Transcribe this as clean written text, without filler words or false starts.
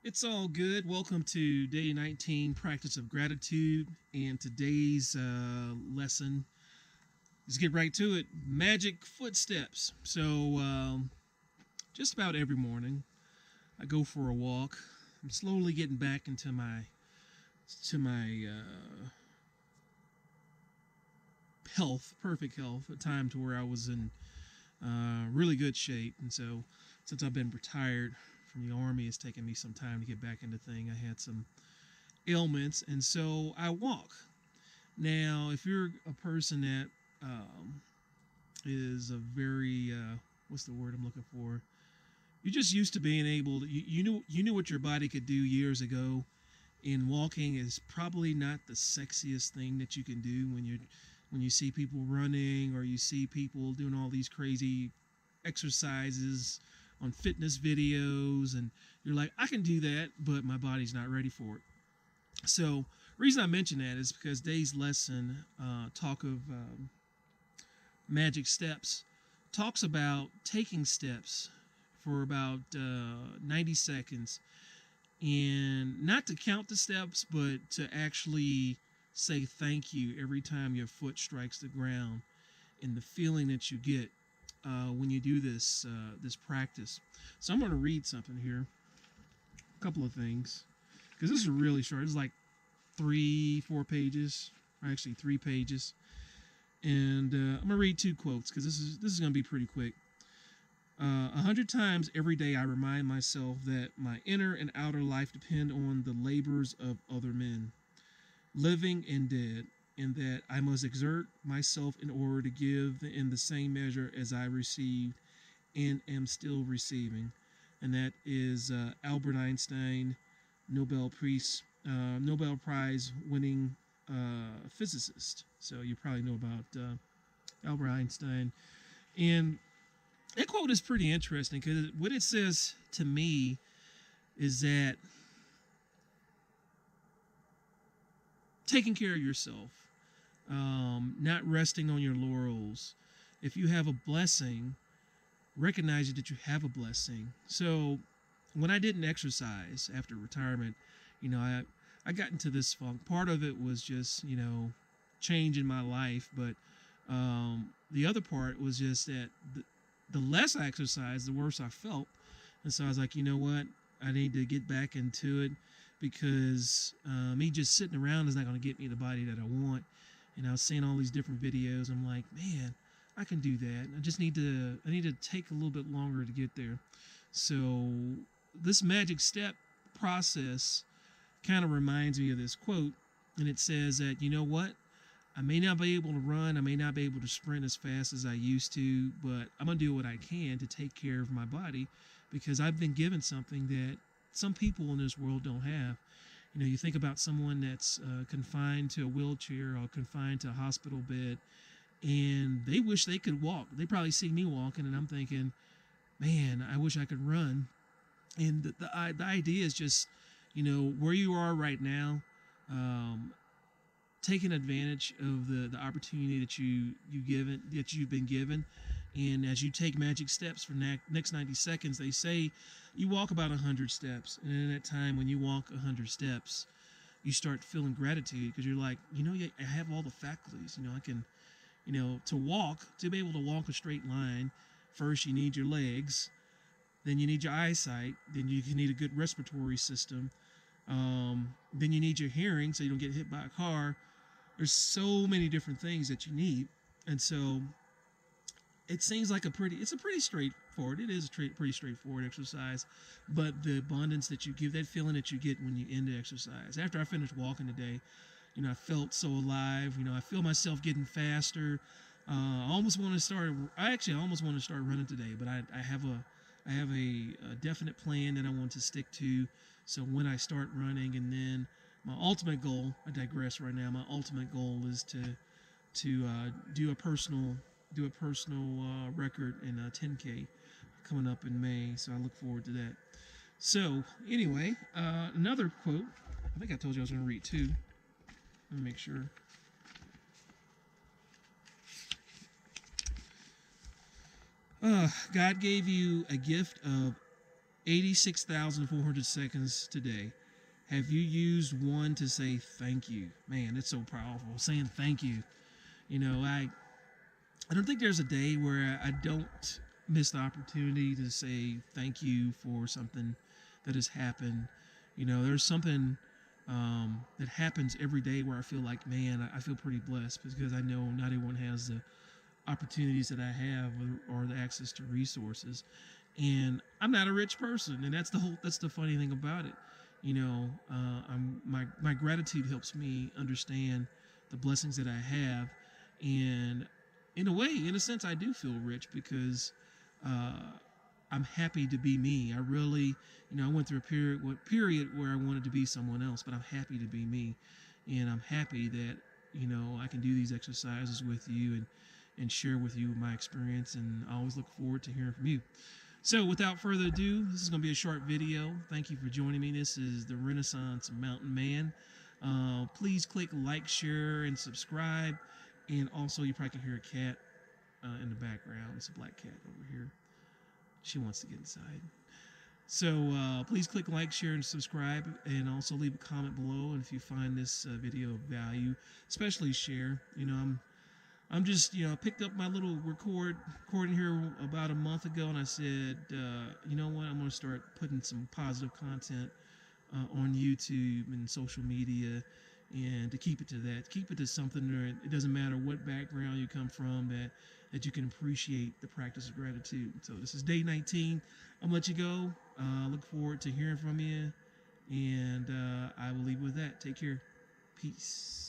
It's all good. Welcome to day 19, practice of gratitude. And today's lesson, let's get right to it, magic footsteps. So, just about every morning, I go for a walk. I'm slowly getting back into my health, perfect health, a time to where I was in really good shape. And so, since I've been retired from the army, it's taken me some time to get back into thing. I had some ailments, and so I walk. Now, if you're a person that um, is a very what's the word I'm looking for? You're just used to being able to, you knew what your body could do years ago, and walking is probably not the sexiest thing that you can do when you see people running or you see people doing all these crazy exercises on fitness videos, and you're like, I can do that, but my body's not ready for it. So reason I mention that is because today's lesson, talk of magic steps, talks about taking steps for about 90 seconds, and not to count the steps, but to actually say thank you every time your foot strikes the ground, and the feeling that you get when you do this practice. So I'm going to read something here, a couple of things, because this is really short. It's like 4 pages, or actually 3 pages, and I'm gonna read two quotes because this is gonna be pretty quick. 100 times every day I remind myself that my inner and outer life depend on the labors of other men, living and dead, and that I must exert myself in order to give in the same measure as I received and am still receiving. And that is Albert Einstein, Nobel Prize winning physicist. So you probably know about Albert Einstein. And that quote is pretty interesting because what it says to me is that taking care of yourself, not resting on your laurels. If you have a blessing, recognize that you have a blessing. So when I didn't exercise after retirement, I got into this funk. Part of it was just change in my life, but the other part was just that the less I exercised, the worse I felt. And so I was like, you know what? I need to get back into it because me just sitting around is not going to get me the body that I want. And I was seeing all these different videos. I'm like, man, I can do that. I need to take a little bit longer to get there. So this magic step process kind of reminds me of this quote, and it says that, you know what? I may not be able to run, I may not be able to sprint as fast as I used to, but I'm going to do what I can to take care of my body because I've been given something that some people in this world don't have. You think about someone that's confined to a wheelchair or confined to a hospital bed, and they wish they could walk. They probably see me walking, and I'm thinking, man, I wish I could run. And the idea is just, where you are right now, taking advantage of the opportunity that you've been given. And as you take magic steps for next 90 seconds, they say you walk about 100 steps. And in that time, when you walk 100 steps, you start feeling gratitude because you're like, I have all the faculties. I can, to be able to walk a straight line, first you need your legs, then you need your eyesight, then you need a good respiratory system, then you need your hearing so you don't get hit by a car. There's so many different things that you need, and so it seems like it's a pretty straightforward. It is a pretty straightforward exercise, but the abundance that you give, that feeling that you get when you end the exercise. After I finished walking today, I felt so alive. I feel myself getting faster. I almost want to start. I almost want to start running today, but I have a definite plan that I want to stick to. So when I start running, and then my ultimate goal, I digress right now. My ultimate goal is to do a personal record in a 10K coming up in May. So I look forward to that. So anyway, another quote. I think I told you I was going to read two. Let me make sure. God gave you a gift of 86,400 seconds today. Have you used one to say thank you? Man, it's so powerful. Saying thank you. You know, I don't think there's a day where I don't miss the opportunity to say thank you for something that has happened. You know, there's something that happens every day where I feel like, man, I feel pretty blessed because I know not everyone has the opportunities that I have or the access to resources. And I'm not a rich person, and that's the funny thing about it. You know, my gratitude helps me understand the blessings that I have, and in a way, in a sense, I do feel rich because uh, I'm happy to be me. I really, I went through a period where I wanted to be someone else, but I'm happy to be me, and I'm happy that I can do these exercises with you and share with you my experience, and I always look forward to hearing from you. So, without further ado, this is going to be a short video. Thank you for joining me. This is the Renaissance Mountain Man. Please click like, share, and subscribe. And also, you probably can hear a cat in the background. It's a black cat over here. She wants to get inside. So please click like, share, and subscribe, and also leave a comment below. And if you find this video of value, especially share. I'm just, I picked up my little recording here about a month ago, and I said, you know what, I'm going to start putting some positive content on YouTube and social media, and to keep it to that, keep it to something that it doesn't matter what background you come from, that you can appreciate the practice of gratitude. So this is day 19. I'm going to let you go. Look forward to hearing from you, and I will leave with that. Take care. Peace.